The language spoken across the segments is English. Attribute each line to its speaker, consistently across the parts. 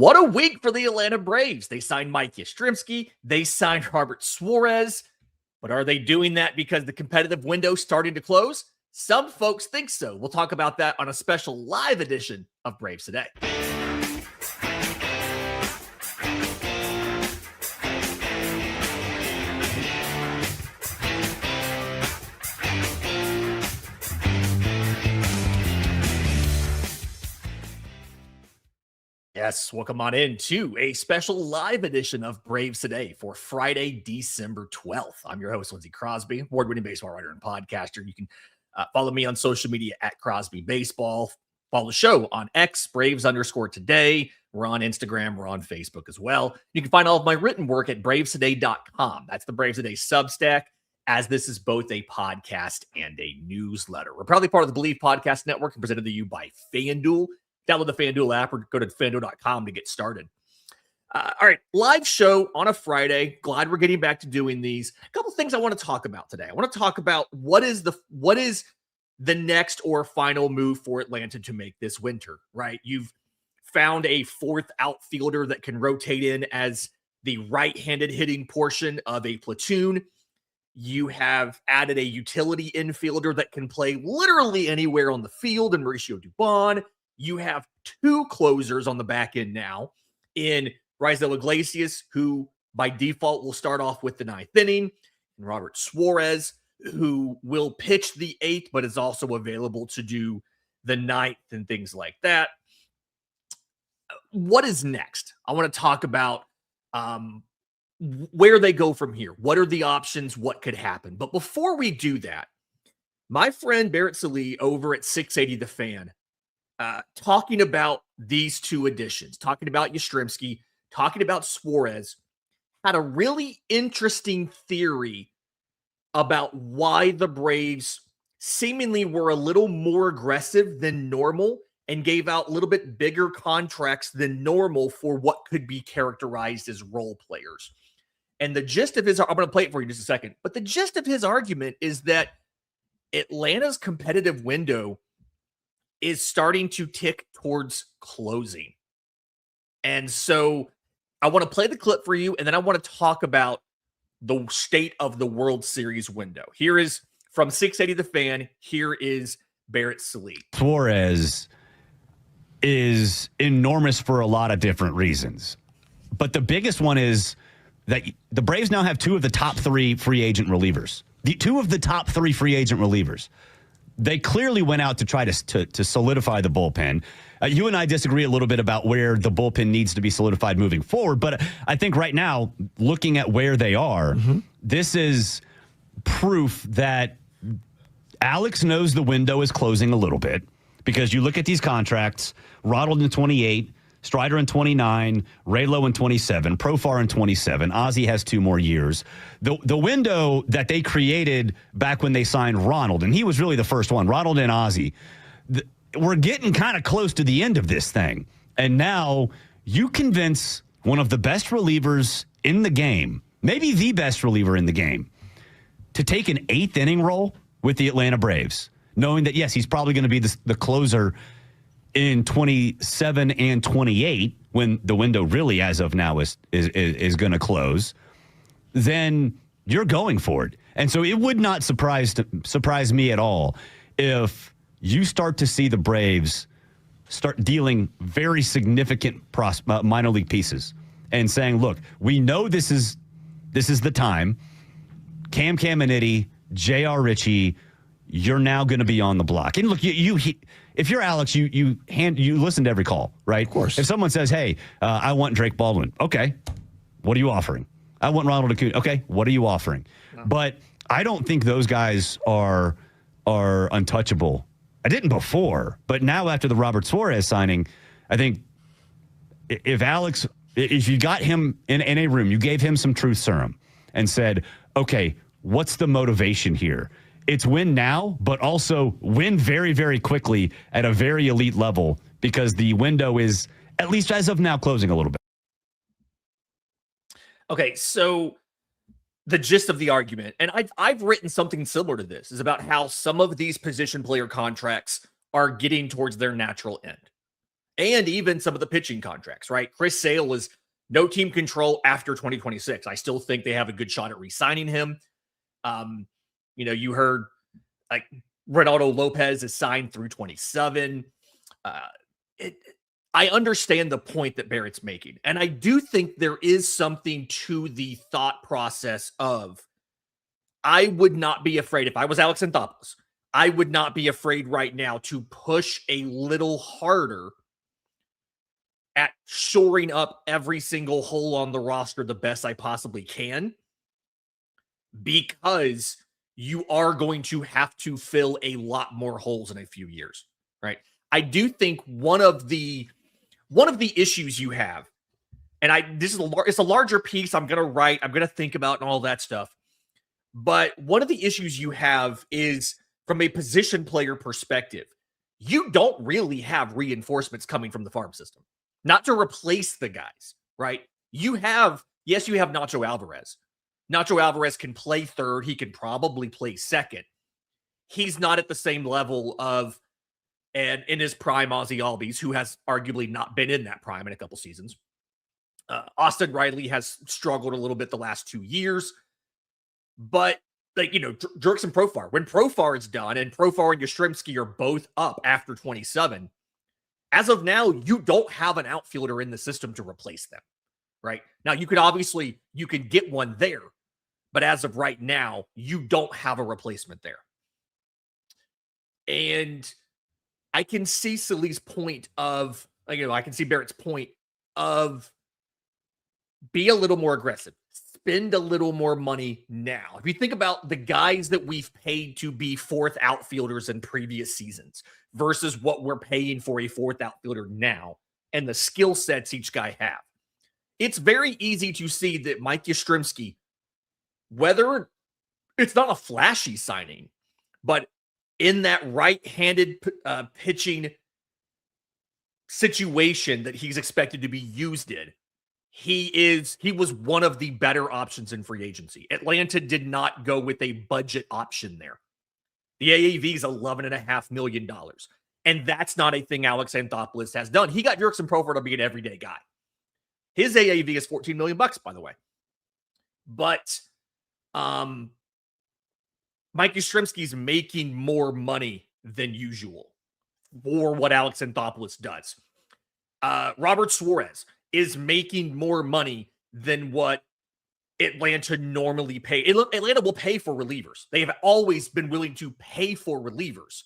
Speaker 1: What a week for the Atlanta Braves. They signed Mike Yastrzemski. They signed Robert Suarez. But are they doing that because the competitive window starting to close? Some folks think so. We'll talk about that on a special live edition of Braves Today. Yes, welcome on in to a special live edition of Braves Today for Friday, December 12th. I'm your host, Lindsey Crosby, award-winning baseball writer and podcaster. You can follow me on social media at Crosby Baseball. Follow the show on X, Braves_today. We're on Instagram. We're on Facebook as well. You can find all of my written work at bravestoday.com. That's the Braves Today Substack, as this is both a podcast and a newsletter. We're proudly part of the Believe Podcast Network and presented to you by FanDuel. Download the FanDuel app or go to FanDuel.com to get started. All right, live show on a Friday. Glad we're getting back to doing these. A couple things I want to talk about today. I want to talk about what is the next or final move for Atlanta to make this winter, right? You've found a fourth outfielder that can rotate in as the right-handed hitting portion of a platoon. You have added a utility infielder that can play literally anywhere on the field in Mauricio Dubon. You have two closers on the back end now in Raisel Iglesias, who by default will start off with the ninth inning, and Robert Suarez, who will pitch the eighth, but is also available to do the ninth and things like that. What is next? I want to talk about where they go from here. What are the options? What could happen? But before we do that, my friend Barrett Sallee over at 680 The Fan, talking about these two additions, talking about Yastrzemski, talking about Suarez, had a really interesting theory about why the Braves seemingly were a little more aggressive than normal and gave out a little bit bigger contracts than normal for what could be characterized as role players. And the gist of his, I'm going to play it for you in just a second, but the gist of his argument is that Atlanta's competitive window is starting to tick towards closing. And so I want to play the clip for you, and then I want to talk about the state of the World Series window. Here is from 680 The Fan. Here is Barrett Sallee.
Speaker 2: Suarez is enormous for a lot of different reasons. But the biggest one is that the Braves now have two of the top three free agent relievers. Two of the top three free agent relievers. They clearly went out to try to solidify the bullpen. You and I disagree a little bit about where the bullpen needs to be solidified moving forward, but I think right now, looking at where they are, this is proof that Alex knows the window is closing a little bit, because you look at these contracts, Ronald in 28, Strider in 29, Raylo in 27, Profar in 27. Ozzie has 2 more years. The window that they created back when they signed Ronald, and he was really the first one, Ronald and Ozzie, we're getting kind of close to the end of this thing. And now you convince one of the best relievers in the game, maybe the best reliever in the game, to take an 8th inning role with the Atlanta Braves, knowing that, yes, he's probably going to be the closer in 27 and 28, when the window really, as of now, is going to close, then you're going for it. And so it would not surprise me at all if you start to see the Braves start dealing very significant minor league pieces and saying, look, we know this is the time. Cam Caminiti, J.R. Ritchie, you're now going to be on the block. And look, if you're Alex, you listen to every call, right?
Speaker 3: Of course.
Speaker 2: If someone says, hey, I want Drake Baldwin. Okay, what are you offering? I want Ronald Acuna. Okay, what are you offering? No. But I don't think those guys are untouchable. I didn't before, but now after the Robert Suarez signing, I think if you got him in a room, you gave him some truth serum and said, okay, what's the motivation here? It's win now, but also win very, very quickly at a very elite level, because the window is, at least as of now, closing a little bit.
Speaker 1: Okay, so the gist of the argument, and I've written something similar to this, is about how some of these position player contracts are getting towards their natural end. and even some of the pitching contracts, right? Chris Sale is no team control after 2026. I still think they have a good shot at re-signing him. You heard like Renato Lopez is signed through 27. I understand the point that Barrett's making. And I do think there is something to the thought process of, I would not be afraid if I was Alex Anthopoulos. I would not be afraid right now to push a little harder at shoring up every single hole on the roster the best I possibly can, because you are going to have to fill a lot more holes in a few years, right? I do think one of the issues you have, and it's a larger piece I'm going to write, I'm going to think about and all that stuff. But one of the issues you have is from a position player perspective, you don't really have reinforcements coming from the farm system, not to replace the guys, right? You have Nacho Alvarez. Nacho Alvarez can play third. He can probably play second. He's not at the same level of, and in his prime, Ozzy Albies, who has arguably not been in that prime in a couple seasons. Austin Riley has struggled a little bit the last 2 years. But, Jerks and Profar, when Profar is done and Profar and Yastrzemski are both up after 27, as of now, you don't have an outfielder in the system to replace them, right? Now, you can get one there, but as of right now, you don't have a replacement there. And I can see Salih's point of, I can see Barrett's point of be a little more aggressive. Spend a little more money now. If you think about the guys that we've paid to be fourth outfielders in previous seasons versus what we're paying for a fourth outfielder now and the skill sets each guy have, it's very easy to see that Mike Yastrzemski, whether it's not a flashy signing, but in that right-handed pitching situation that he's expected to be used in, he was one of the better options in free agency. Atlanta did not go with a budget option there. The AAV is $11.5 million. And that's not a thing Alex Anthopoulos has done. He got Jurickson Profar to be an everyday guy. His AAV is $14 million, by the way. But Mike Yastrzemski's making more money than usual for what Alex Anthopoulos does. Robert Suarez is making more money than what Atlanta normally pay. Atlanta will pay for relievers. They have always been willing to pay for relievers,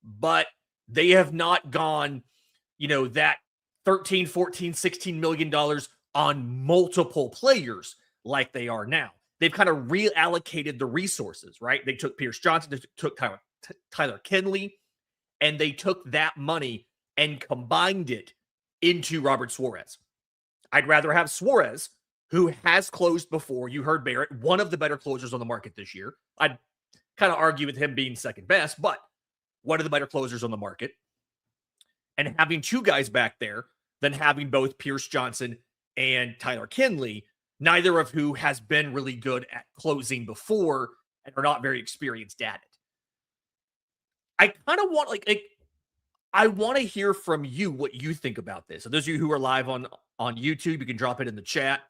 Speaker 1: but they have not gone, that 13, 14, $16 million on multiple players like they are now. They've kind of reallocated the resources, right? They took Pierce Johnson, they took Tyler Kenley, and they took that money and combined it into Robert Suarez. I'd rather have Suarez, who has closed before. You heard Barrett, one of the better closers on the market this year. I'd kind of argue with him being second best, but one of the better closers on the market. And having two guys back there than having both Pierce Johnson and Tyler Kenley, neither of who has been really good at closing before and are not very experienced at it. I kind of want, I want to hear from you what you think about this. So those of you who are live on YouTube, you can drop it in the chat.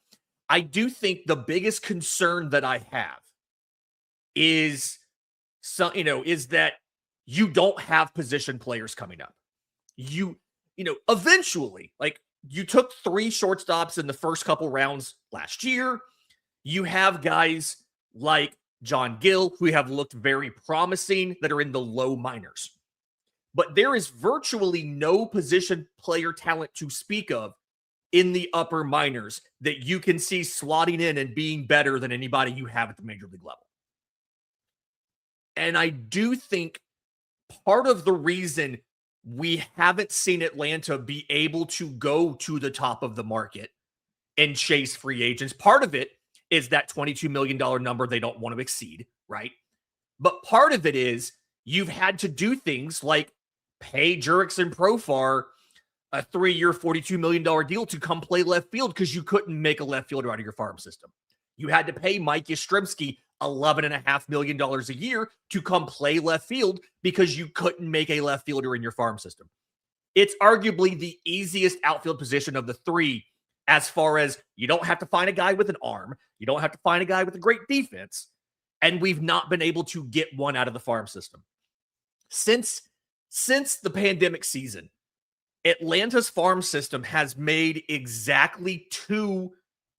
Speaker 1: I do think the biggest concern that I have is that you don't have position players coming up. Eventually, you took 3 shortstops in the first couple rounds last year. You have guys like John Gill who have looked very promising that are in the low minors. But there is virtually no position player talent to speak of in the upper minors that you can see slotting in and being better than anybody you have at the major league level. And I do think part of the reason we haven't seen Atlanta be able to go to the top of the market and chase free agents, part of it is that $22 million number they don't want to exceed, right? But part of it is you've had to do things like pay Jurickson Profar a 3-year, $42 million deal to come play left field because you couldn't make a left fielder out of your farm system. You had to pay Mike Yastrzemski $11.5 million a year to come play left field because you couldn't make a left fielder in your farm system. It's arguably the easiest outfield position of the three, as far as you don't have to find a guy with an arm. You don't have to find a guy with a great defense. And we've not been able to get one out of the farm system. Since the pandemic season, Atlanta's farm system has made exactly 2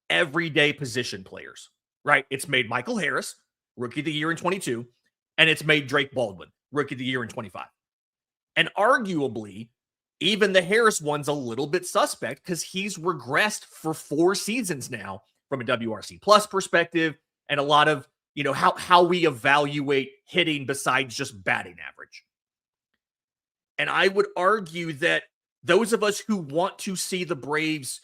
Speaker 1: everyday position players, right? It's made Michael Harris, rookie of the year in 22, and it's made Drake Baldwin, rookie of the year in 25. And arguably, even the Harris one's a little bit suspect because he's regressed for 4 seasons now from a WRC plus perspective and a lot of, how we evaluate hitting besides just batting average. And I would argue that those of us who want to see the Braves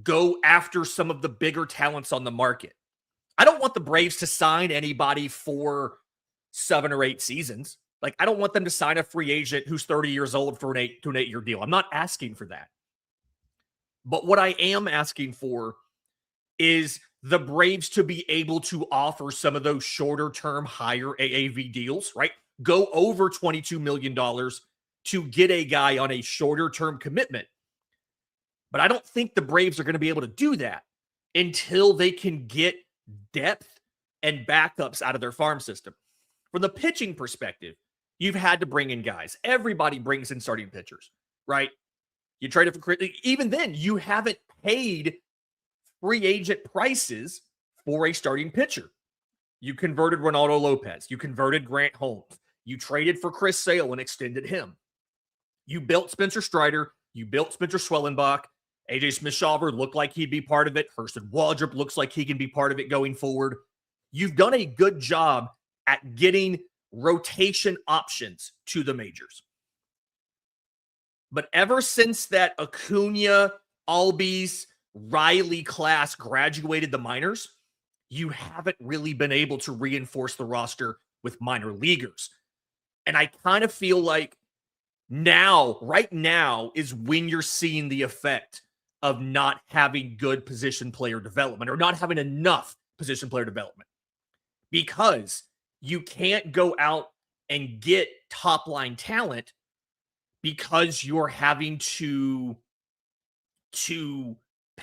Speaker 1: go after some of the bigger talents on the market, I don't want the Braves to sign anybody for 7 or 8 seasons. Like, I don't want them to sign a free agent who's 30 years old for an 8-year deal. I'm not asking for that. But what I am asking for is the Braves to be able to offer some of those shorter term, higher AAV deals, right? Go over $22 million to get a guy on a shorter term commitment. But I don't think the Braves are going to be able to do that until they can get depth and backups out of their farm system. From the pitching perspective, you've had to bring in guys. Everybody brings in starting pitchers, right? You traded for Chris. Even then, you haven't paid free agent prices for a starting pitcher. You converted Ronaldo Lopez. You converted Grant Holmes. You traded for Chris Sale and extended him. You built Spencer Strider. You built Spencer Schwellenbach. AJ Smith-Shawver looked like he'd be part of it. Hurston Waldrop looks like he can be part of it going forward. You've done a good job at getting rotation options to the majors. But ever since that Acuna, Albies, Riley class graduated the minors, you haven't really been able to reinforce the roster with minor leaguers. And I kind of feel like right now is when you're seeing the effect of not having good position player development or not having enough position player development, because you can't go out and get top line talent because you're having to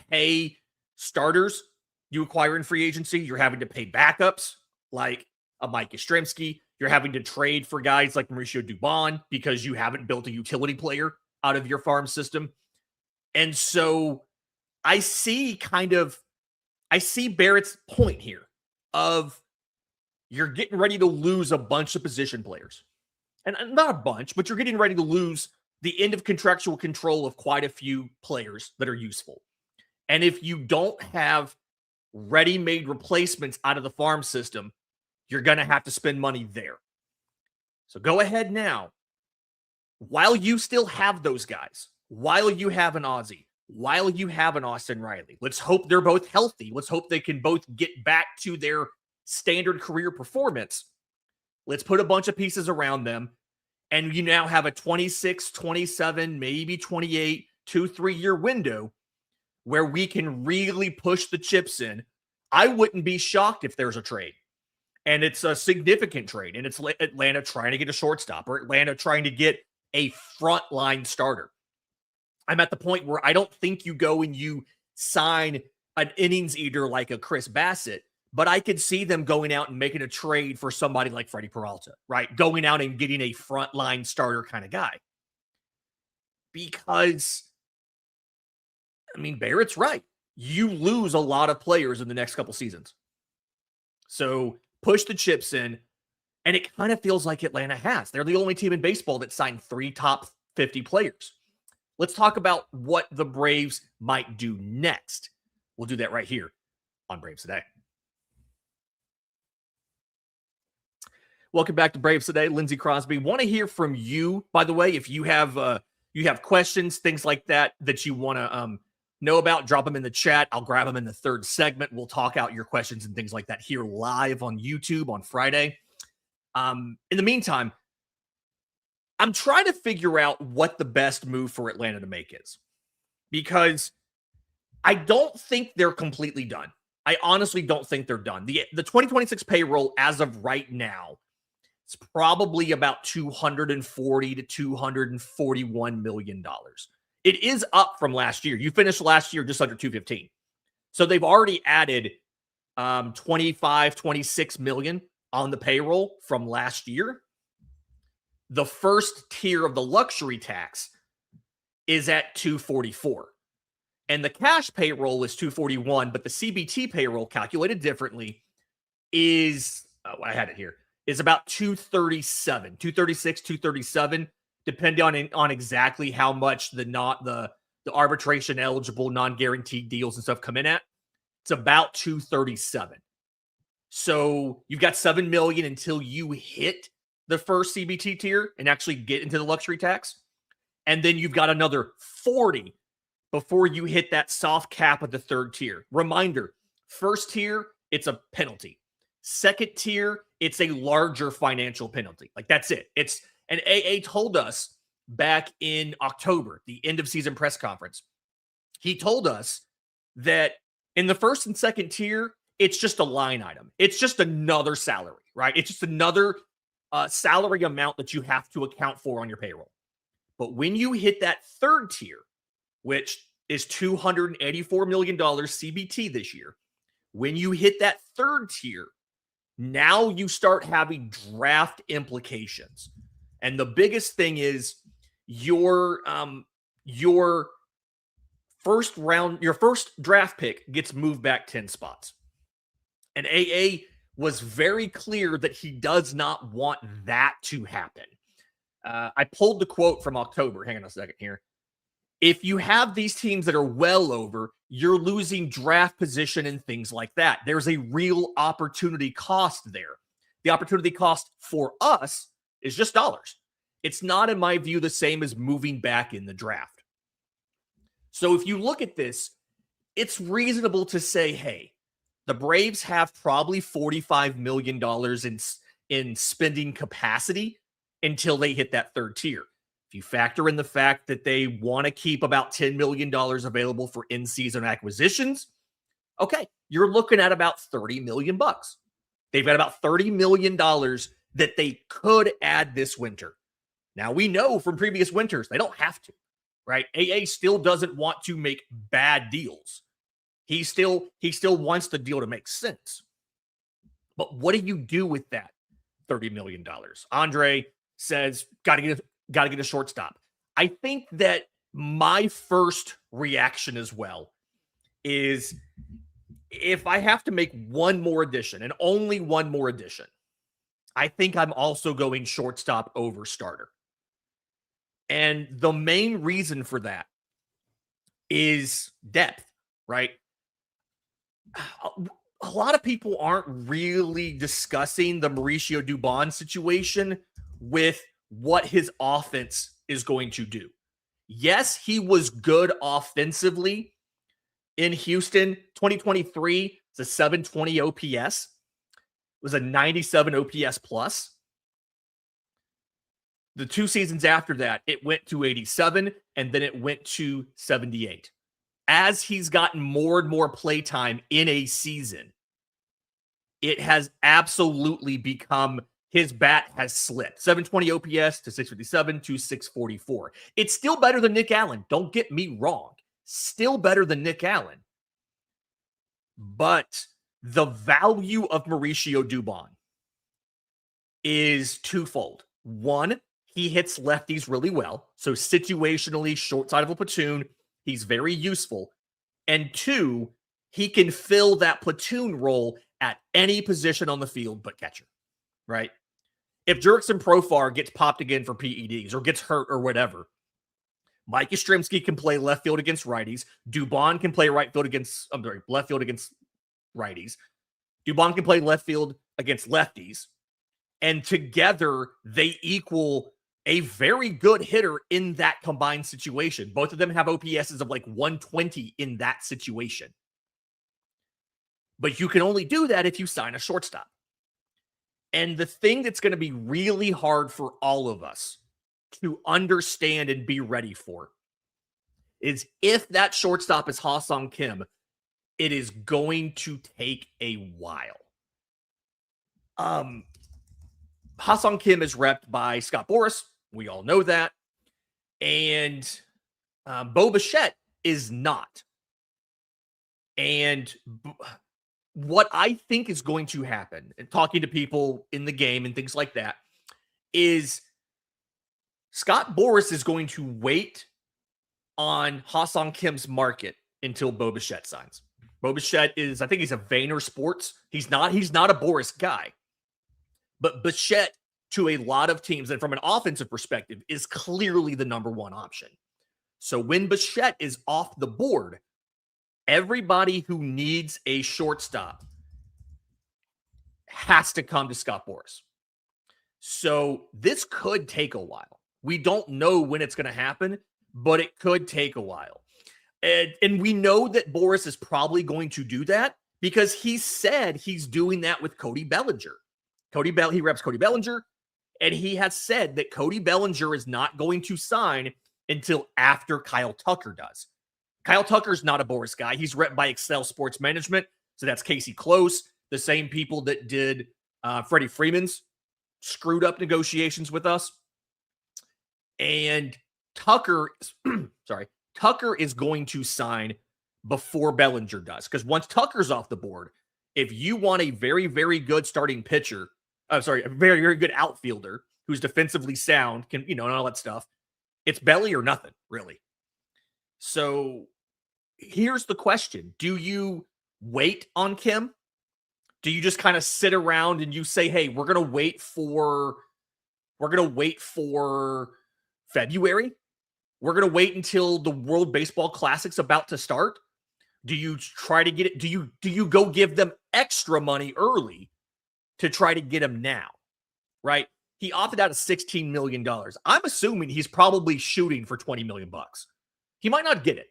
Speaker 1: pay starters you acquire in free agency. You're having to pay backups like a Mike Yastrzemski. You're having to trade for guys like Mauricio Dubon because you haven't built a utility player out of your farm system. And so I see Barrett's point here of you're getting ready to lose a bunch of position players. And not a bunch, but you're getting ready to lose the end of contractual control of quite a few players that are useful. And if you don't have ready-made replacements out of the farm system, you're going to have to spend money there. So go ahead now. While you still have those guys, while you have an Ozzie, while you have an Austin Riley, let's hope they're both healthy. Let's hope they can both get back to their standard career performance. Let's put a bunch of pieces around them. And you now have a 26, 27, maybe 28, 2-3 year window where we can really push the chips in. I wouldn't be shocked if there's a trade. And it's a significant trade. And it's Atlanta trying to get a shortstop or Atlanta trying to get a frontline starter. I'm at the point where I don't think you go and you sign an innings eater like a Chris Bassett, but I could see them going out and making a trade for somebody like Freddie Peralta, right? Going out and getting a frontline starter kind of guy. Because, Barrett's right. You lose a lot of players in the next couple seasons. So push the chips in, and it kind of feels like Atlanta has. They're the only team in baseball that signed 3 top 50 players. Let's talk about what the Braves might do next. We'll do that right here on Braves Today. Welcome back to Braves Today. Lindsey Crosby. Want to hear from you, by the way. If you have questions, things like that you want to know about, drop them in the chat. I'll grab them in the third segment. We'll talk out your questions and things like that here live on YouTube on Friday. In the meantime, I'm trying to figure out what the best move for Atlanta to make is, because I don't think they're completely done. I honestly don't think they're done. The 2026 payroll as of right now It's probably about $240 to $241 million. It is up from last year. You finished last year just under 215. So they've already added 25, 26 million on the payroll from last year. The first tier of the luxury tax is at 244. And the cash payroll is 241, but the CBT payroll, calculated differently, is I had it here, is about 237, 236, 237, depending on exactly how much the arbitration eligible non-guaranteed deals and stuff come in at. It's about 237. So you've got 7 million until you hit the first CBT tier and actually get into the luxury tax. And then you've got another 40 before you hit that soft cap of the third tier. Reminder, first tier, it's a penalty. Second tier, it's a larger financial penalty. Like, that's it. And AA told us back in October, the end of season press conference, he told us that in the first and second tier, it's just a line item. It's just another salary, right? It's just another salary amount that you have to account for on your payroll. But when you hit that third tier, which is $284 million CBT this year, when you hit that third tier, now you start having draft implications. And the biggest thing is your first draft pick gets moved back 10 spots. And AA was very clear that he does not want that to happen. I pulled the quote from October. Hang on a second here. If you have these teams that are well over, you're losing draft position and things like that. There's a real opportunity cost there. The opportunity cost for us is just dollars. It's not, in my view, the same as moving back in the draft. So if you look at this, it's reasonable to say, hey, the Braves have probably $45 million in spending capacity until they hit that third tier. If you factor in the fact that they want to keep about $10 million available for in-season acquisitions, okay, you're looking at about $30 million. They've got about $30 million that they could add this winter. Now, we know from previous winters, they don't have to, right? AA still doesn't want to make bad deals. He still wants the deal to make sense. But what do you do with that $30 million? Andre says, got to get a shortstop. I think that my first reaction as well is, if I have to make one more addition and only one more addition, I think I'm also going shortstop over starter. And the main reason for that is depth, right? A lot of people aren't really discussing the Mauricio Dubon situation with what his offense is going to do. Yes, he was good offensively in Houston. 2023, it's a 720 OPS. It was a 97 OPS plus. The 2 seasons after that, it went to 87, and then it went to 78. As he's gotten more and more play time in a season, it has absolutely become, his bat has slipped. 720 OPS to 657 to 644. It's still better than Nick Allen. Don't get me wrong. Still better than Nick Allen. But the value of Mauricio Dubon is twofold. One, he hits lefties really well. So situationally, short side of a platoon, he's very useful. And two, he can fill that platoon role at any position on the field but catcher, right? If Jurickson Profar gets popped again for PEDs or gets hurt or whatever, Mike Yastrzemski can play left field against righties. Dubon can play left field against righties. Dubon can play left field against lefties. And together, they equal a very good hitter in that combined situation. Both of them have OPSs of like 120 in that situation. But you can only do that if you sign a shortstop. And the thing that's going to be really hard for all of us to understand and be ready for is, if that shortstop is Ha-Sung Kim, it is going to take a while. Ha-Seong Kim is repped by Scott Boras. We all know that. And Bo Bichette is not. And what I think is going to happen, and talking to people in the game and things like that, is Scott Boras is going to wait on Ha-Seong Kim's market until Bo Bichette signs. Bo Bichette is, I think he's a Vayner Sports. He's not a Boras guy. But Bichette, to a lot of teams, and from an offensive perspective, is clearly the number one option. So when Bichette is off the board, everybody who needs a shortstop has to come to Scott Boras. So this could take a while. We don't know when it's going to happen, but it could take a while. And we know that Boras is probably going to do that because he said he's doing that with Cody Bellinger. He reps Cody Bellinger, and he has said that Cody Bellinger is not going to sign until after Kyle Tucker does. Kyle Tucker's not a Boras guy. He's repped by Excel Sports Management. So that's Casey Close, the same people that did Freddie Freeman's screwed up negotiations with us. And Tucker is going to sign before Bellinger does. Because once Tucker's off the board, if you want a very, very good starting pitcher, a very, very good outfielder who's defensively sound, and all that stuff, it's Belly or nothing, really. So here's the question. Do you wait on Kim? Do you just kind of sit around and you say, hey, we're going to wait for February? We're going to wait until the World Baseball Classic's about to start? Do you try to get it? Do you go give them extra money early to try to get him now? Right? He opted out of $16 million. I'm assuming he's probably shooting for $20 million. He might not get it.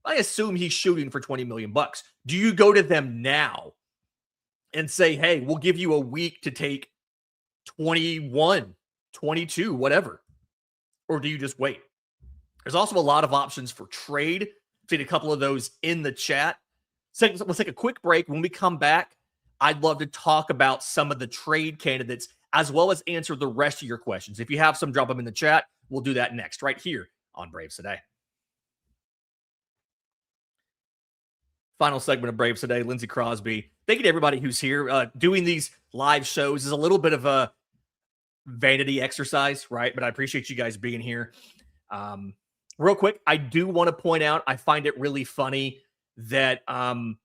Speaker 1: I assume he's shooting for $20 million. Do you go to them now and say, hey, we'll give you a week to take 21, 22, whatever? Or do you just wait? There's also a lot of options for trade. I've seen a couple of those in the chat. So let's take a quick break. When we come back, I'd love to talk about some of the trade candidates as well as answer the rest of your questions. If you have some, drop them in the chat. We'll do that next, right here on Braves Today. Final segment of Braves Today. Lindsey Crosby. Thank you to everybody who's here. Doing these live shows is a little bit of a vanity exercise, right? But I appreciate you guys being here. Real quick, I do want to point out, I find it really funny that the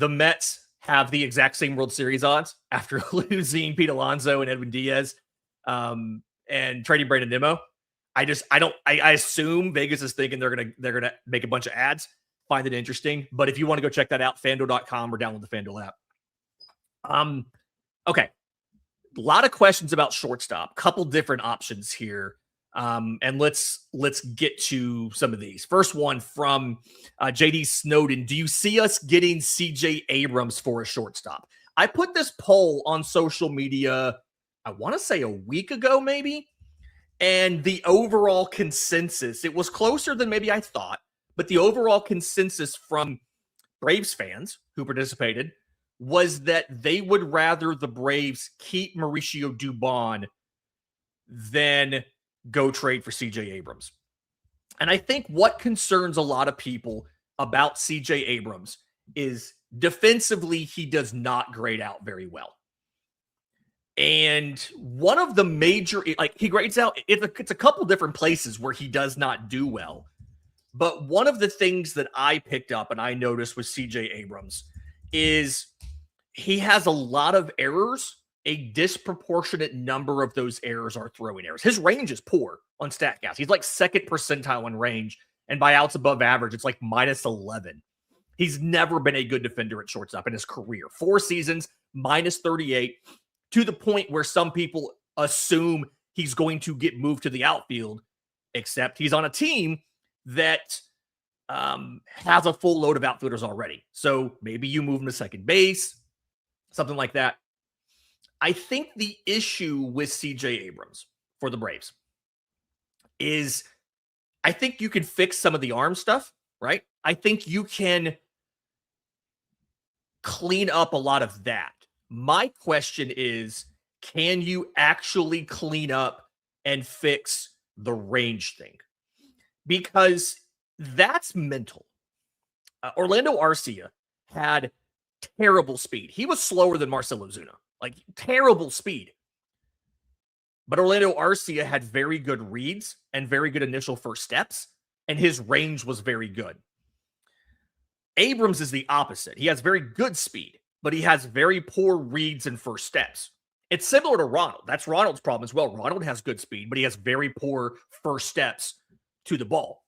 Speaker 1: Mets have the exact same World Series odds after losing Pete Alonso and Edwin Diaz and trading Brandon Nimmo. I assume Vegas is thinking they're gonna make a bunch of ads. Find it interesting. But if you want to go check that out, FanDuel.com or download the FanDuel app. Okay. A lot of questions about shortstop. Couple different options here. And let's get to some of these. First one from JD Snowden. Do you see us getting CJ Abrams for a shortstop? I put this poll on social media, I want to say a week ago, maybe. And the overall consensus, it was closer than maybe I thought, but the overall consensus from Braves fans who participated was that they would rather the Braves keep Mauricio Dubon than go trade for CJ Abrams. And I think what concerns a lot of people about CJ Abrams is defensively, he does not grade out very well. And one of the major, he grades out, it's a couple different places where he does not do well. But one of the things that I picked up and I noticed with CJ Abrams is he has a lot of errors. A disproportionate number of those errors are throwing errors. His range is poor on StatCast. He's like second percentile in range, and by outs above average, it's like minus 11. He's never been a good defender at shortstop in his career. 4 seasons, minus 38, to the point where some people assume he's going to get moved to the outfield, except he's on a team that has a full load of outfielders already. So maybe you move him to second base, something like that. I think the issue with CJ Abrams for the Braves is I think you can fix some of the arm stuff, right? I think you can clean up a lot of that. My question is, can you actually clean up and fix the range thing? Because that's mental. Orlando Arcia had terrible speed. He was slower than Marcelo Zuna, like terrible speed. But Orlando Arcia had very good reads and very good initial first steps, and his range was very good. Abrams is the opposite. He has very good speed, but he has very poor reads and first steps. It's similar to Ronald. That's Ronald's problem as well. Ronald has good speed, but he has very poor first steps to the ball.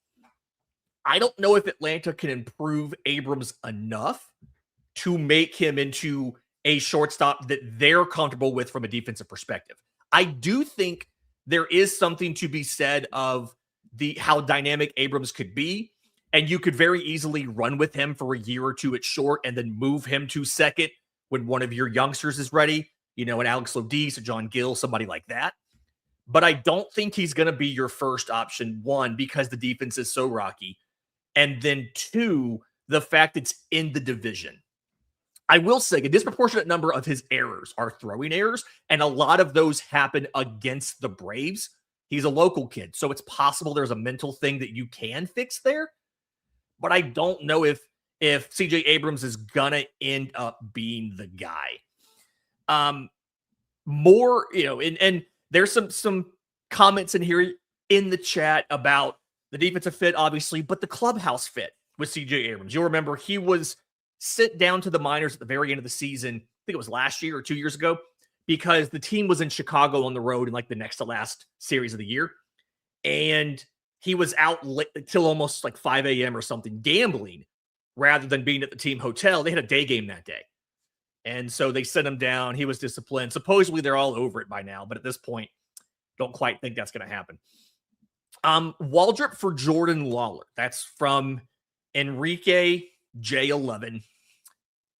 Speaker 1: I don't know if Atlanta can improve Abrams enough to make him into a shortstop that they're comfortable with from a defensive perspective. I do think there is something to be said of how dynamic Abrams could be, and you could very easily run with him for a year or two at short and then move him to second when one of your youngsters is ready, an Alex Lodis, a John Gill, somebody like that. But I don't think he's going to be your first option, one, because the defense is so rocky, and then two, the fact it's in the division. I will say a disproportionate number of his errors are throwing errors, and a lot of those happen against the Braves. He's a local kid, so it's possible there's a mental thing that you can fix there. But I don't know if CJ Abrams is going to end up being the guy. More, and there's some comments in here in the chat about the defensive fit, obviously, but the clubhouse fit with CJ Abrams. You'll remember he was sent down to the minors at the very end of the season. I think it was last year or 2 years ago, because the team was in Chicago on the road in like the next to last series of the year. And he was out till almost like 5 a.m. or something gambling rather than being at the team hotel. They had a day game that day. And so they sent him down. He was disciplined. Supposedly they're all over it by now, but at this point, don't quite think that's going to happen. Waldrop for Jordan Lawler. That's from Enrique J11.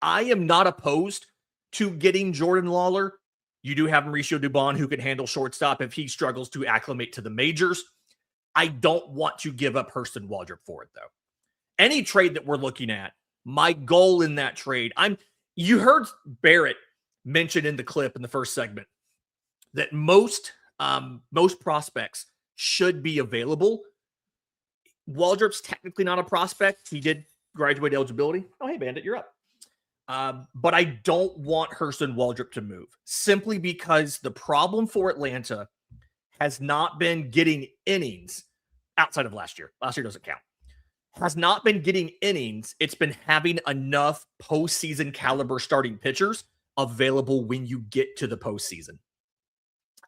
Speaker 1: I am not opposed to getting Jordan Lawler. You do have Mauricio Dubon who can handle shortstop if he struggles to acclimate to the majors. I don't want to give up Hurston Waldrop for it, though. Any trade that we're looking at, my goal in that trade, you heard Barrett mention in the clip in the first segment that most prospects should be available. Waldrop's technically not a prospect. He did graduate eligibility. Oh, hey, Bandit, you're up. But I don't want Hurston Waldrop to move, simply because the problem for Atlanta has not been getting innings outside of last year. Last year doesn't count. Has not been getting innings. It's been having enough postseason caliber starting pitchers available when you get to the postseason.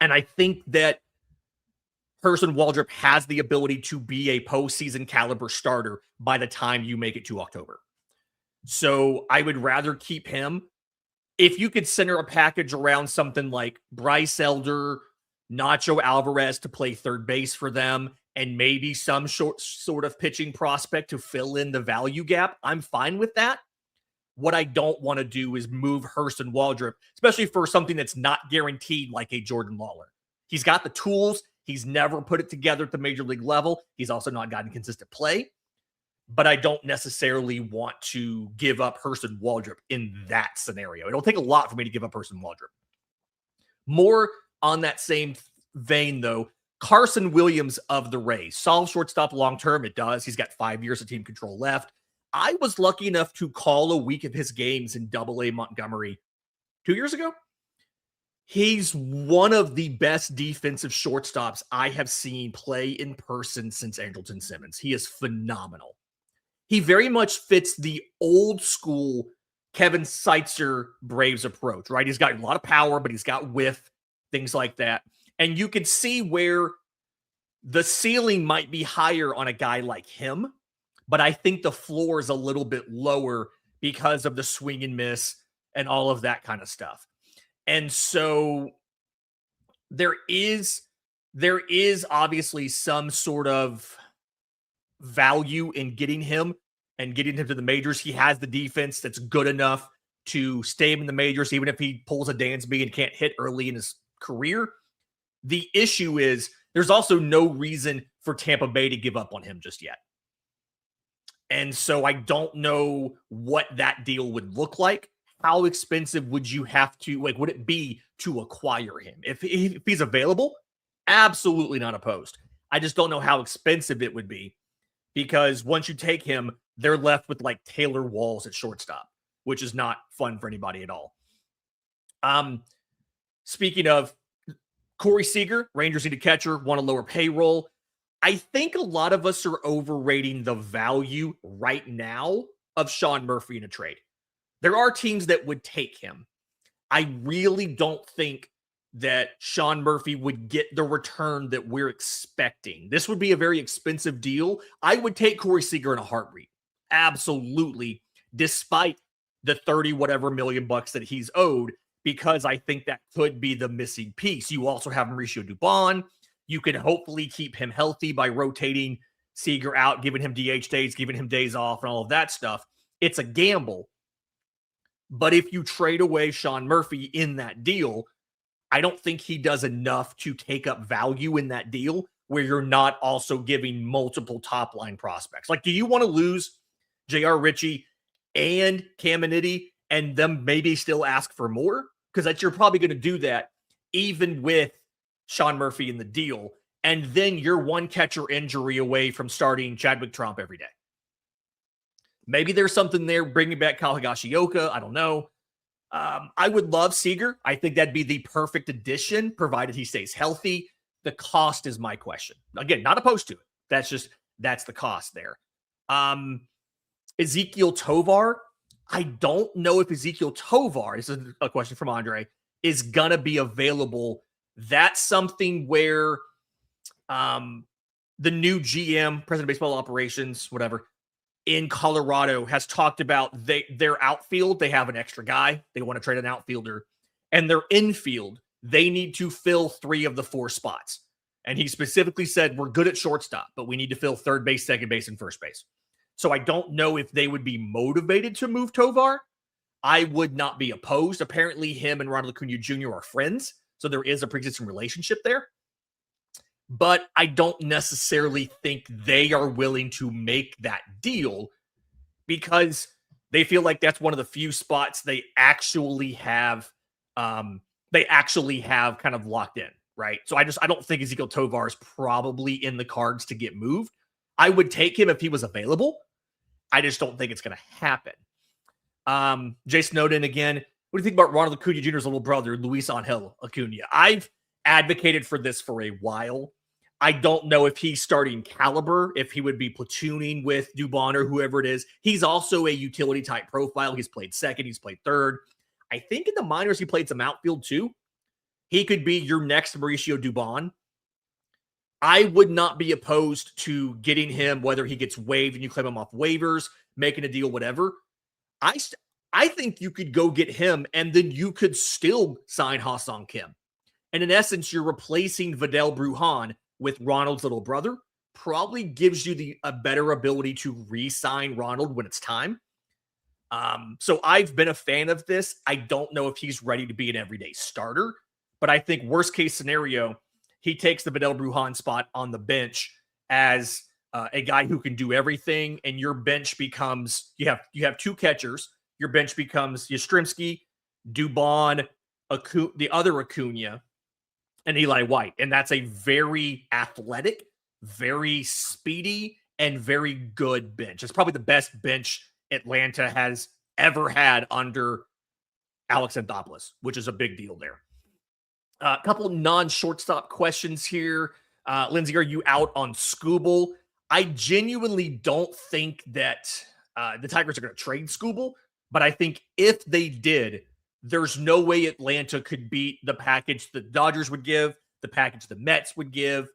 Speaker 1: And I think that Hurston Waldrop has the ability to be a postseason caliber starter by the time you make it to October. So I would rather keep him. If you could center a package around something like Bryce Elder, Nacho Alvarez to play third base for them, and maybe some sort of pitching prospect to fill in the value gap, I'm fine with that. What I don't want to do is move Hurston Waldrop, especially for something that's not guaranteed like a Jordan Lawler. He's got the tools. He's never put it together at the major league level. He's also not gotten consistent play. But I don't necessarily want to give up Hurston Waldrop in that scenario. It'll take a lot for me to give up Hurston Waldrop. More on that same vein, though, Carson Williams of the Rays. Solves shortstop long-term. It does. He's got 5 years of team control left. I was lucky enough to call a week of his games in Double-A Montgomery 2 years ago. He's one of the best defensive shortstops I have seen play in person since Andrelton Simmons. He is phenomenal. He very much fits the old school Kevin Seitzer Braves approach, right? He's got a lot of power, but he's got whiff, things like that. And you can see where the ceiling might be higher on a guy like him, but I think the floor is a little bit lower because of the swing and miss and all of that kind of stuff. And so there is obviously some sort of value in getting him and getting him to the majors. He has the defense that's good enough to stay him in the majors, even if he pulls a Dansby and can't hit early in his career. The issue is there's also no reason for Tampa Bay to give up on him just yet. And so I don't know what that deal would look like, how expensive would you have to, like, would it be to acquire him? If he's available, absolutely not opposed. I just don't know how expensive it would be because once you take him, they're left with like Taylor Walls at shortstop, which is not fun for anybody at all. Speaking of Corey Seager, Rangers need a catcher, want a lower payroll. I think a lot of us are overrating the value right now of Sean Murphy in a trade. There are teams that would take him. I really don't think that Sean Murphy would get the return that we're expecting. This would be a very expensive deal. I would take Corey Seager in a heartbeat. Absolutely. Despite the 30 whatever million bucks that he's owed, because I think that could be the missing piece. You also have Mauricio Dubon. You can hopefully keep him healthy by rotating Seager out, giving him DH days, giving him days off, and all of that stuff. It's a gamble. But if you trade away Sean Murphy in that deal, I don't think he does enough to take up value in that deal where you're not also giving multiple top line prospects. Like, do you want to lose J.R. Ritchie and Caminiti and them maybe still ask for more? Because you're probably going to do that even with Sean Murphy in the deal. And then you're one catcher injury away from starting Chadwick Tromp every day. Maybe there's something there, bringing back Kyle Higashioka. I don't know. I would love Seager. I think that'd be the perfect addition, provided he stays healthy. The cost is my question. Again, not opposed to it. That's the cost there. Ezequiel Tovar. I don't know if Ezequiel Tovar, this is a question from Andre, is going to be available. That's something where the new GM, President of Baseball Operations, whatever, in Colorado has talked about their outfield. They have an extra guy. They want to trade an outfielder. And their infield, they need to fill 3 of the 4 spots. And he specifically said, we're good at shortstop, but we need to fill third base, second base, and first base. So I don't know if they would be motivated to move Tovar. I would not be opposed. Apparently, him and Ronald Acuna Jr. are friends. So there is a pre-existing relationship there. But I don't necessarily think they are willing to make that deal because they feel like that's one of the few spots they actually have kind of locked in, right? So I don't think Ezequiel Tovar is probably in the cards to get moved. I would take him if he was available. I just don't think it's going to happen. Jay Snowden again. What do you think about Ronald Acuna Jr.'s little brother, Luis Angel Acuna? I've advocated for this for a while. I don't know if he's starting caliber, if he would be platooning with Dubon or whoever it is. He's also a utility type profile. He's played second. He's played third. I think in the minors, he played some outfield too. He could be your next Mauricio Dubon. I would not be opposed to getting him, whether he gets waived and you claim him off waivers, making a deal, whatever. I think you could go get him and then you could still sign Ha-Seong Kim. And in essence, you're replacing Vidal Brujan with Ronald's little brother. Probably gives you a better ability to re-sign Ronald when it's time. So I've been a fan of this. I don't know if he's ready to be an everyday starter, but I think worst case scenario, he takes the Vidal Brujan spot on the bench as a guy who can do everything, and your bench becomes you have 2 catchers. Your bench becomes Yastrzemski, Dubon, the other Acuna, and Eli White. And that's a very athletic, very speedy, and very good bench. It's probably the best bench Atlanta has ever had under Alex Anthopoulos, which is a big deal there. A couple non-shortstop questions here. Lindsay, are you out on Skubal? I genuinely don't think that the Tigers are going to trade Skubal, but I think if they did, there's no way Atlanta could beat the package the Dodgers would give, the package the Mets would give.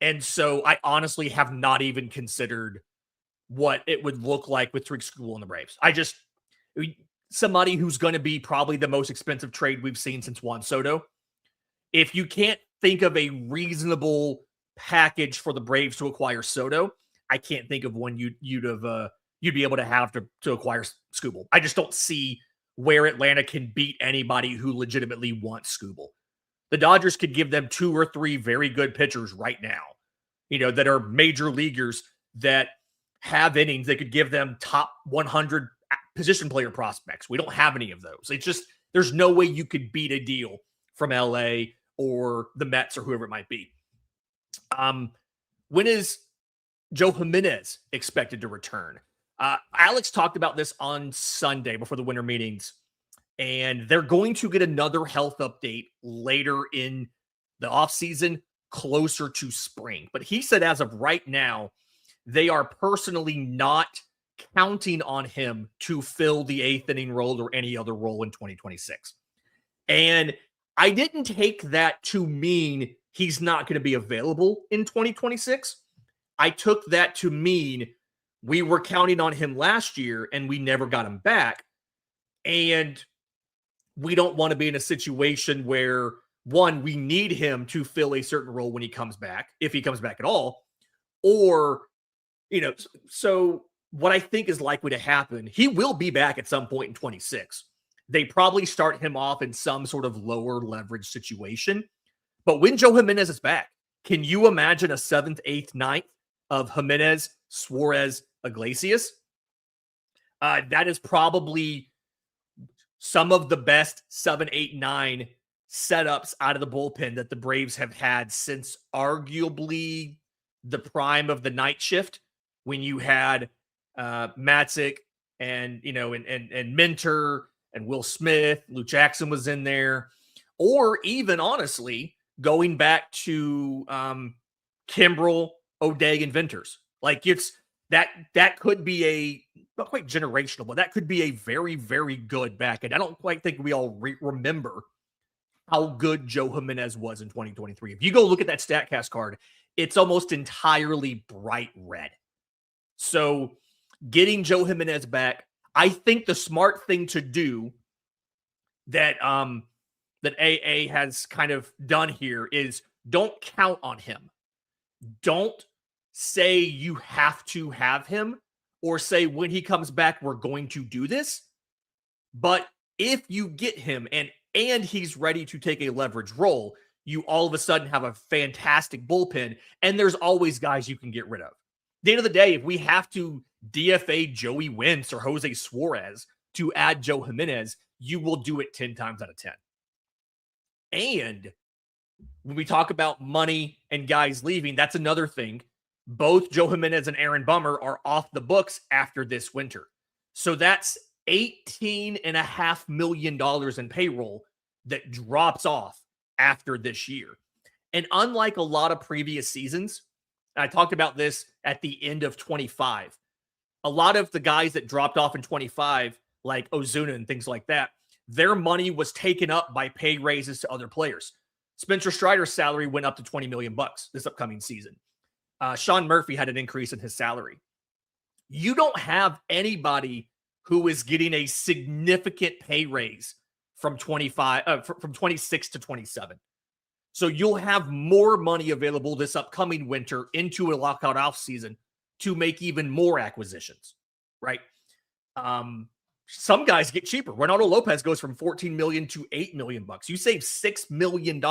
Speaker 1: And so I honestly have not even considered what it would look like with Tariq Skubal and the Braves. Somebody who's going to be probably the most expensive trade we've seen since Juan Soto. If you can't think of a reasonable package for the Braves to acquire Soto, I can't think of one you'd be able to have to acquire Skubal. I just don't see where Atlanta can beat anybody who legitimately wants Skubal. The Dodgers could give them 2 or 3 very good pitchers right now, that are major leaguers that have innings. They could give them top 100 position player prospects. We don't have any of those. It's just, there's no way you could beat a deal from LA or the Mets or whoever it might be. When is Joe Jimenez expected to return? Alex talked about this on Sunday before the winter meetings, and they're going to get another health update later in the offseason, closer to spring. But he said as of right now, they are personally not counting on him to fill the 8th inning role or any other role in 2026. And I didn't take that to mean he's not going to be available in 2026. I took that to mean we were counting on him last year and we never got him back. And we don't want to be in a situation where, one, we need him to fill a certain role when he comes back, if he comes back at all, or, so what I think is likely to happen, he will be back at some point in 26. They probably start him off in some sort of lower leverage situation. But when Joe Jimenez is back, can you imagine a 7th, 8th, 9th of Jimenez, Suarez, Iglesias? That is probably some of the best 7, 8, 9 setups out of the bullpen that the Braves have had since arguably the prime of the night shift, when you had Matzik and Minter and Will Smith, Lou Jackson was in there, or even honestly going back to Kimbrel, O'Day, and Venters. Like, it's that could be a not quite generational, but that could be a very, very good back. And I don't quite think we all remember how good Joe Jimenez was in 2023. If you go look at that StatCast card, it's almost entirely bright red. So getting Joe Jimenez back, I think the smart thing to do that that AA has kind of done here is don't count on him. Don't say you have to have him, or say when he comes back, we're going to do this. But if you get him and he's ready to take a leverage role, you all of a sudden have a fantastic bullpen, and there's always guys you can get rid of. At the end of the day, if we have to DFA Joey Wentz or Jose Suarez to add Joe Jimenez, you will do it 10 times out of 10. And when we talk about money and guys leaving, that's another thing. Both Joe Jimenez and Aaron Bummer are off the books after this winter. So that's $18.5 million in payroll that drops off after this year. And unlike a lot of previous seasons, I talked about this at the end of 25, a lot of the guys that dropped off in 25, like Ozuna and things like that, their money was taken up by pay raises to other players. Spencer Strider's salary went up to $20 million this upcoming season. Sean Murphy had an increase in his salary. You don't have anybody who is getting a significant pay raise from 26 to 27. So you'll have more money available this upcoming winter into a lockout off season to make even more acquisitions, right? Some guys get cheaper. Ronaldo Lopez goes from $14 million to $8 million. You save $6 million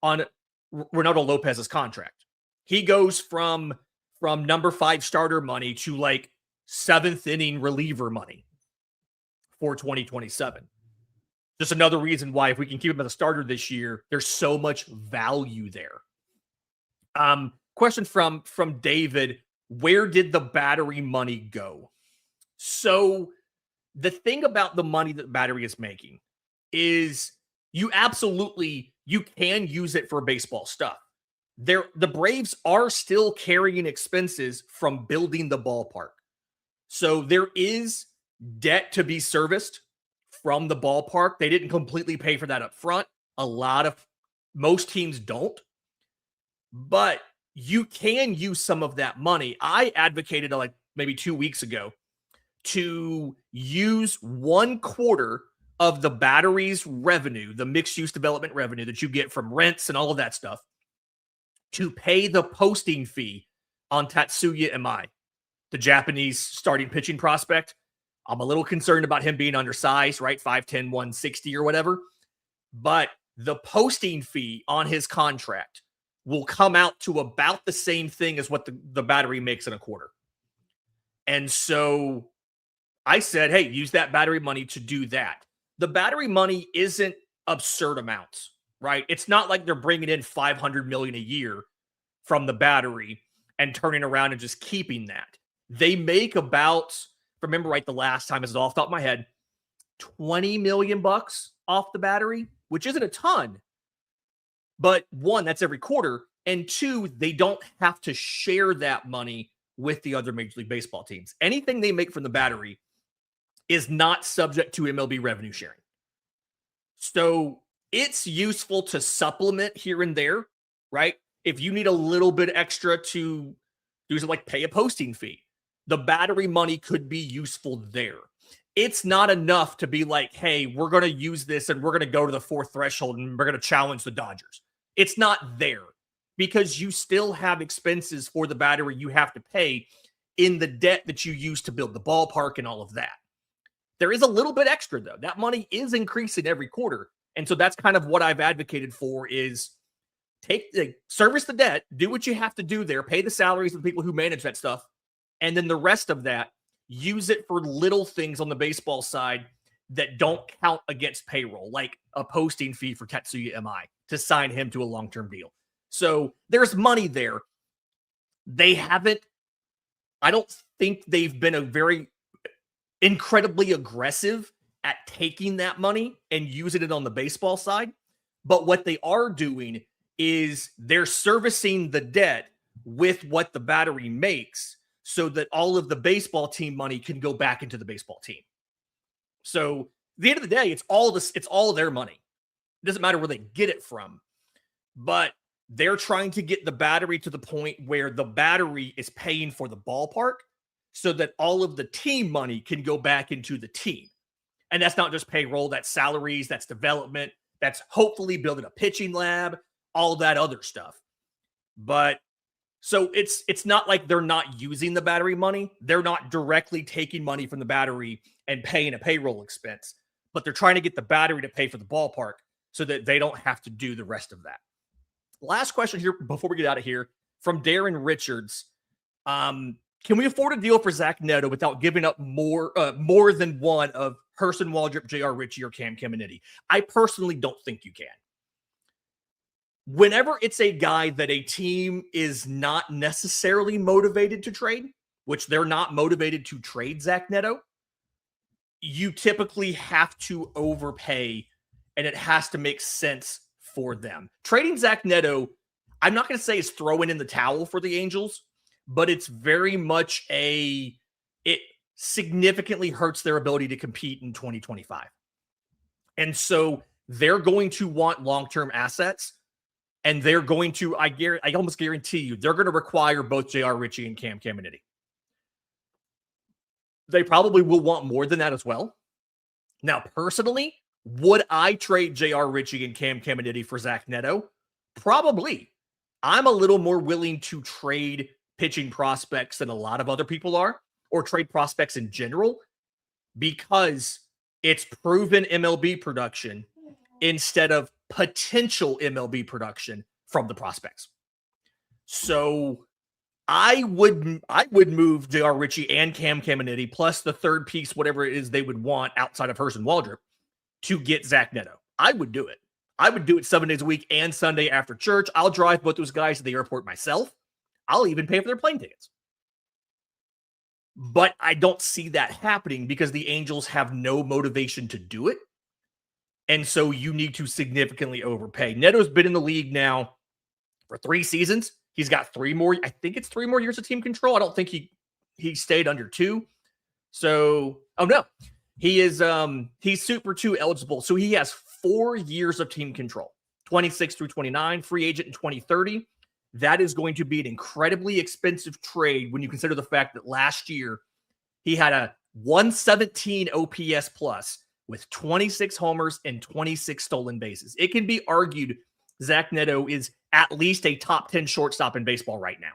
Speaker 1: on Ronaldo Lopez's contract. He goes from number 5 starter money to like 7th inning reliever money for 2027. Just another reason why, if we can keep him as a starter this year, there's so much value there. Question from David: where did the Battery money go? So the thing about the money that Battery is making is you can use it for baseball stuff. The Braves are still carrying expenses from building the ballpark. So there is debt to be serviced from the ballpark. They didn't completely pay for that up front. Most teams don't. But you can use some of that money. I advocated like maybe 2 weeks ago to use 1/4 of the Battery's revenue, the mixed use development revenue that you get from rents and all of that stuff, to pay the posting fee on Tatsuya Imai, the Japanese starting pitching prospect. I'm a little concerned about him being undersized, right? 5'10", 160 or whatever. But the posting fee on his contract will come out to about the same thing as what the Battery makes in a quarter. And so I said, hey, use that battery money to do that. The battery money isn't absurd amounts, right? It's not like they're bringing in 500 million a year from the battery and turning around and just keeping that. They make about, remember right, the last time, this is off the top of my head, 20 million bucks off the battery, which isn't a ton. But one, that's every quarter. And two, they don't have to share that money with the other Major League Baseball teams. Anything they make from the battery is not subject to MLB revenue sharing. So it's useful to supplement here and there, right? If you need a little bit extra to do something like pay a posting fee, the battery money could be useful there. It's not enough to be like, hey, we're going to use this and we're going to go to the fourth threshold and we're going to challenge the Dodgers. It's not there because you still have expenses for the battery you have to pay in the debt that you use to build the ballpark and all of that. There is a little bit extra, though. That money is increasing every quarter. And so that's kind of what I've advocated for is service the debt, do what you have to do there, pay the salaries of the people who manage that stuff. And then the rest of that, use it for little things on the baseball side that don't count against payroll, like a posting fee for Tetsuya Mi to sign him to a long-term deal. So there's money there. I don't think they've been a very incredibly aggressive at taking that money and using it on the baseball side. But what they are doing is they're servicing the debt with what the battery makes so that all of the baseball team money can go back into the baseball team. So at the end of the day, it's all their money. It doesn't matter where they get it from, but they're trying to get the battery to the point where the battery is paying for the ballpark so that all of the team money can go back into the team. And that's not just payroll, that's salaries, that's development, that's hopefully building a pitching lab, all that other stuff. But so it's not like they're not using the battery money. They're not directly taking money from the battery and paying a payroll expense, but they're trying to get the battery to pay for the ballpark so that they don't have to do the rest of that. Last question here before we get out of here from Darren Richards. Can we afford a deal for Zach Neto without giving up more than one of Hurston Waldrop, J.R. Ritchie, or Cam Caminiti? I personally don't think you can. Whenever it's a guy that a team is not necessarily motivated to trade, which they're not motivated to trade Zach Neto, you typically have to overpay, and it has to make sense for them. Trading Zach Neto, I'm not going to say is throwing in the towel for the Angels, but it's very much it significantly hurts their ability to compete in 2025. And so they're going to want long-term assets, and they're going to, I almost guarantee you, they're going to require both J.R. Ritchie and Cam Caminiti. They probably will want more than that as well. Now, personally, would I trade J.R. Ritchie and Cam Caminiti for Zach Neto? Probably. I'm a little more willing to trade pitching prospects than a lot of other people are, or trade prospects in general, because it's proven MLB production instead of potential MLB production from the prospects. So I would move J.R. Ritchie and Cam Caminiti plus the third piece, whatever it is they would want outside of Hurston Waldrop, to get Zach Neto. I would do it. I would do it 7 days a week and Sunday after church. I'll drive both those guys to the airport myself. I'll even pay for their plane tickets. But I don't see that happening because the Angels have no motivation to do it. And so you need to significantly overpay. Neto's been in the league now for 3 seasons. He's got 3 more. I think it's 3 more years of team control. I don't think he stayed under 2. So, oh no, he is, he's Super 2 eligible. So he has 4 years of team control, 26 through 29, free agent in 2030. That is going to be an incredibly expensive trade when you consider the fact that last year he had a 117 OPS plus with 26 homers and 26 stolen bases. It can be argued Zach Neto is at least a top 10 shortstop in baseball right now.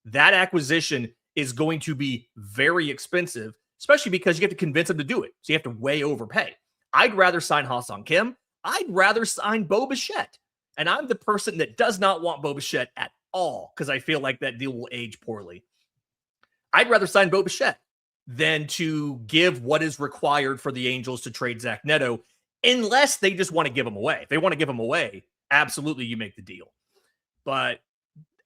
Speaker 1: That acquisition is going to be very expensive, especially because you have to convince him to do it. So you have to way overpay. I'd rather sign Ha-Seong Kim. I'd rather sign Bo Bichette. And I'm the person that does not want Bo Bichette at all because I feel like that deal will age poorly. I'd rather sign Bo Bichette. than to give what is required for the Angels to trade Zach Neto, unless they just want to give him away. If they want to give him away, absolutely you make the deal. But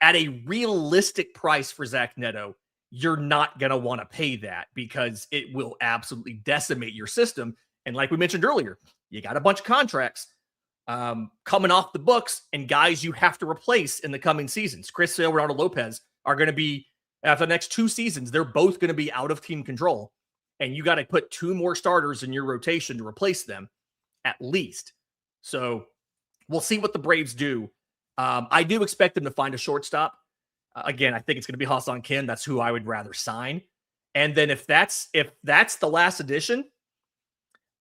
Speaker 1: at a realistic price for Zach Neto, you're not going to want to pay that because it will absolutely decimate your system. And like we mentioned earlier, you got a bunch of contracts coming off the books and guys you have to replace in the coming seasons. Chris Sale, Ronaldo Lopez are going to be, after the next 2 seasons, they're both going to be out of team control. And you got to put 2 more starters in your rotation to replace them at least. So we'll see what the Braves do. I do expect them to find a shortstop. Again, I think it's going to be Ha-Seong Kim. That's who I would rather sign. And then if that's the last addition,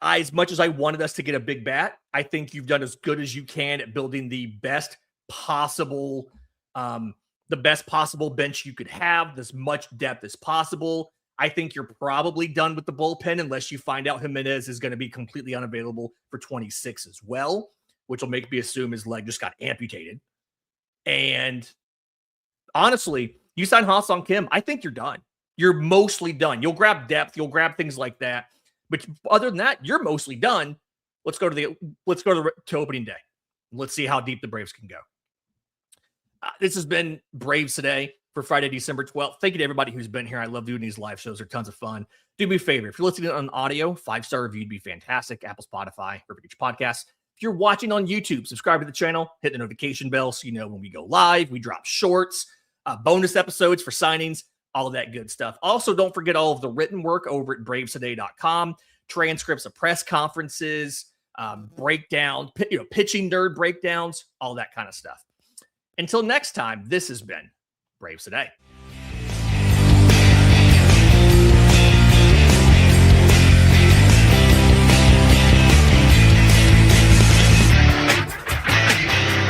Speaker 1: as much as I wanted us to get a big bat, I think you've done as good as you can at building the best possible bench you could have, as much depth as possible. I think you're probably done with the bullpen unless you find out Jimenez is going to be completely unavailable for 26 as well, which will make me assume his leg just got amputated. And honestly, you sign Ha-Seong Kim, I think you're done. You're mostly done. You'll grab depth, you'll grab things like that. But other than that, you're mostly done. Let's go to opening day. Let's see how deep the Braves can go. This has been Braves Today for Friday, December 12th. Thank you to everybody who's been here. I love doing these live shows. They're tons of fun. Do me a favor. If you're listening on audio, 5-star review would be fantastic. Apple, Spotify, wherever you get your podcasts. If you're watching on YouTube, subscribe to the channel, hit the notification bell so you know when we go live. We drop shorts, bonus episodes for signings, all of that good stuff. Also, don't forget all of the written work over at bravestoday.com, transcripts of press conferences, breakdown, pitching nerd breakdowns, all that kind of stuff. Until next time, this has been Braves Today.